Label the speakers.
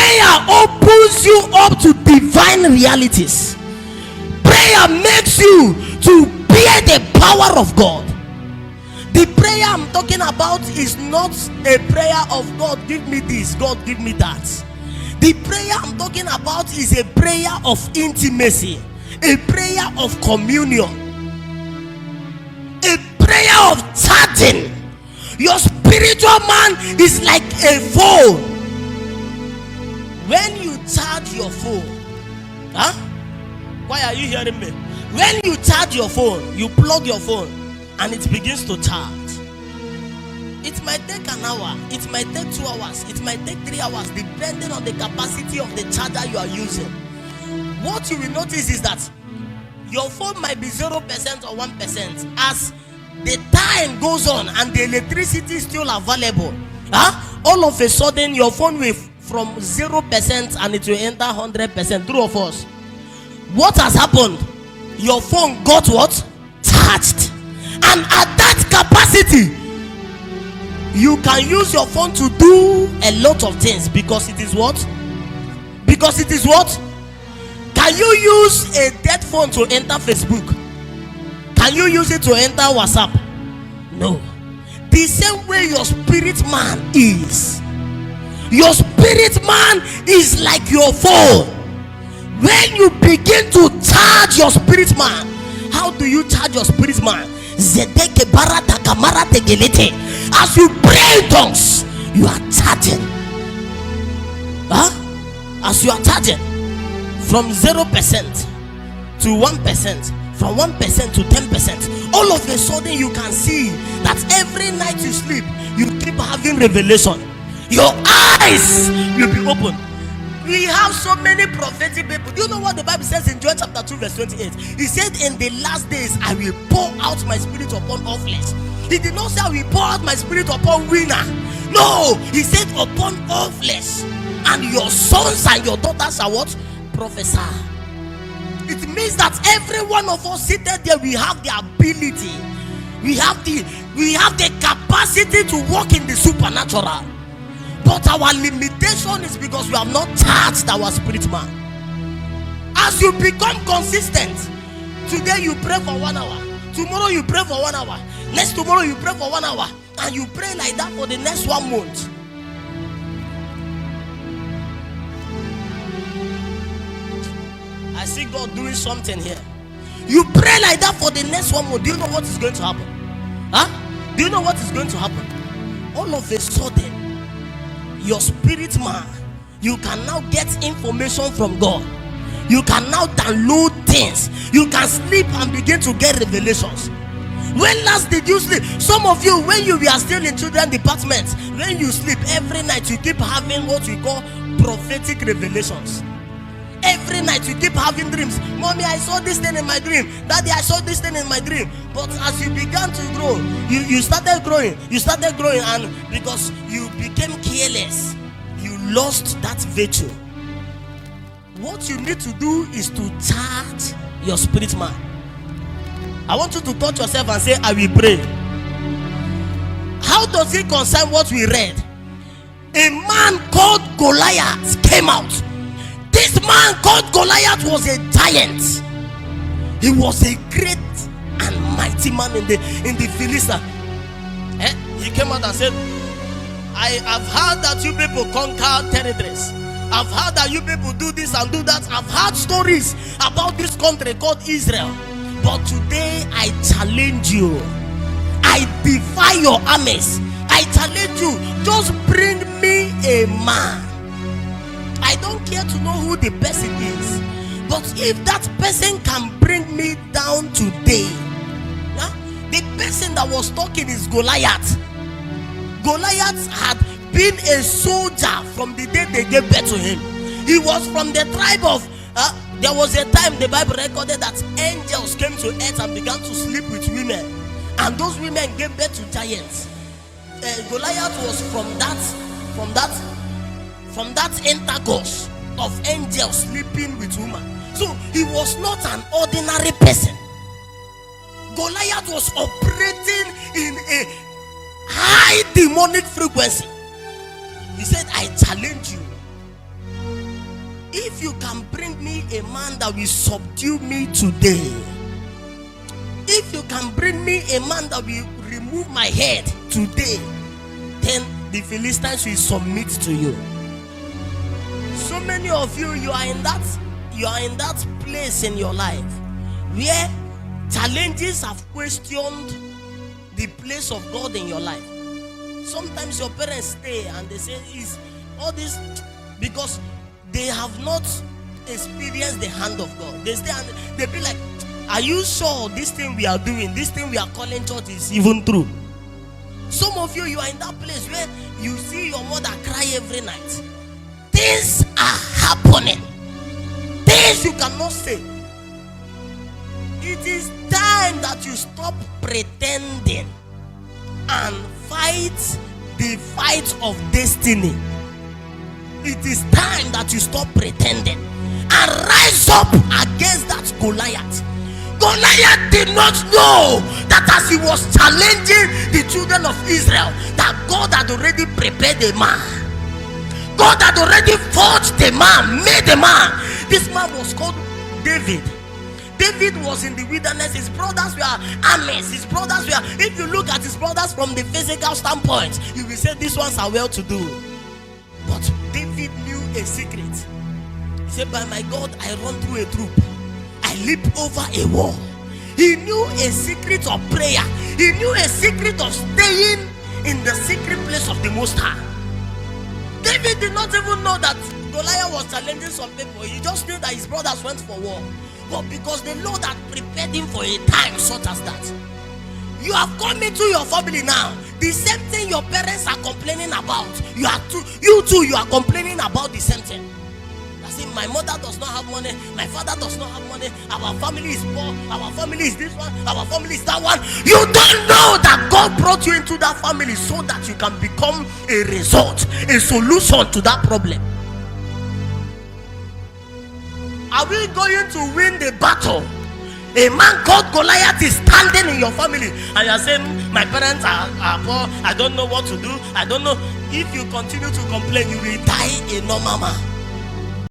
Speaker 1: Prayer opens you up to divine realities. Prayer makes you to bear the power of God. The prayer I'm talking about is not a prayer of God give me this, God give me that. The prayer I'm talking about is a prayer of intimacy, a prayer of communion, a prayer of charging. Your spiritual man is like a phone. When you charge your phone, why are you hearing me? When you charge your phone, you plug your phone and it begins to charge. It might take an hour, it might take 2 hours, it might take 3 hours, depending on the capacity of the charger you are using. What you will notice is that your phone might be 0% or 1%. As the time goes on and the electricity is still available, all of a sudden your phone will from 0% and it will enter 100%. True or false? What has happened? Your phone got what? Charged. And at that capacity, you can use your phone to do a lot of things because it is what? Because it is what? Can you use a dead phone to enter Facebook? Can you use it to enter WhatsApp? No. The same way your spirit man is. Your spirit man is like your phone. When you begin to charge your spirit man, how do you charge your spirit man? As you pray in tongues, you are charging. As you are charging from 0% to 1%, from 1% to 10%, all of a sudden you can see that every night you sleep, you keep having revelation. Your eyes will be open. We have so many prophetic people. Do you know what the Bible says in John chapter 2 verse 28? He said, in the last days I will pour out my spirit upon all flesh. He did not say I will pour out my spirit upon winner. No, he said upon all flesh. And your sons and your daughters shall what? Prophesy. It means that every one of us seated there, we have the ability, we have the capacity to walk in the supernatural. But our limitation is because we have not charged our spirit man. As you become consistent, today you pray for 1 hour, tomorrow you pray for 1 hour, next tomorrow you pray for 1 hour, and you pray like that for the next 1 month. I see God doing something here. You pray like that for the next 1 month. Do you know what is going to happen? Do you know what is going to happen? All of a sudden, your spirit man, you can now get information from God. You can now download things. You can sleep and begin to get revelations. When last did you sleep? Some of you, when you were still in children department, when you sleep every night, you keep having what we call prophetic revelations. Every night you keep having dreams. Mommy, I saw this thing in my dream. Daddy, I saw this thing in my dream. But as you began to grow, you started growing. You started growing, and because you became careless, you lost that virtue. What you need to do is to charge your spirit man. I want you to touch yourself and say, I will pray. How does it concern what we read? A man called Goliath came out. This man called Goliath was a giant. He was a great and mighty man in the Philistine. He came out and said, I have heard that you people conquer territories. I've heard that you people do this and do that. I've heard stories about this country called Israel. But today I challenge you. I defy your armies. I challenge you. Just bring me a man. I don't care to know who the person is, but if that person can bring me down today. The person that was talking is Goliath. Goliath had been a soldier from the day they gave birth to him. He was from the tribe of there was a time the Bible recorded that angels came to earth and began to sleep with women, and those women gave birth to giants. Goliath was from that intercourse of angels sleeping with women. So he was not an ordinary person. Goliath was operating in a high demonic frequency. He said, I challenge you. if you can bring me a man that will subdue me today, if you can bring me a man that will remove my head today, then the Philistines will submit to you. So many of you, you are in that place in your life where challenges have questioned the place of God in your life. Sometimes your parents stay and they say, "Is all this," because they have not experienced the hand of God. They stay and they be like, "Are you sure this thing we are doing, this thing we are calling church is even true?" Some of you, you are in that place where you see your mother cry every night. Things are happening. Things you cannot say. It is time that you stop pretending and fight the fight of destiny. It is time that you stop pretending and rise up against that Goliath. Goliath did not know that as he was challenging the children of Israel, that God had already prepared a man. God had already forged a man, made a man. This man was called David. David was in the wilderness. His brothers were armies. His brothers were, if you look at his brothers from the physical standpoint, you will say these ones are well to do. But David knew a secret. He said, "By my God, I run through a troop. I leap over a wall." He knew a secret of prayer. He knew a secret of staying in the secret place of the Most High. David did not even know that Goliath was challenging some people. He just knew that his brothers went for war. But because the Lord had prepared him for a time such as that. You have come into your family now. The same thing your parents are complaining about. You too, you are complaining about the same thing. My mother does not have money, my father does not have money, our family is poor, our family is this one, our family is that one. You don't know that God brought you into that family so that you can become a result, a solution to that problem. Are we going to win the battle? A man called Goliath is standing in your family and you are saying, "My parents are poor, I don't know what to do, I don't know." If you continue to complain, you will die a normal man.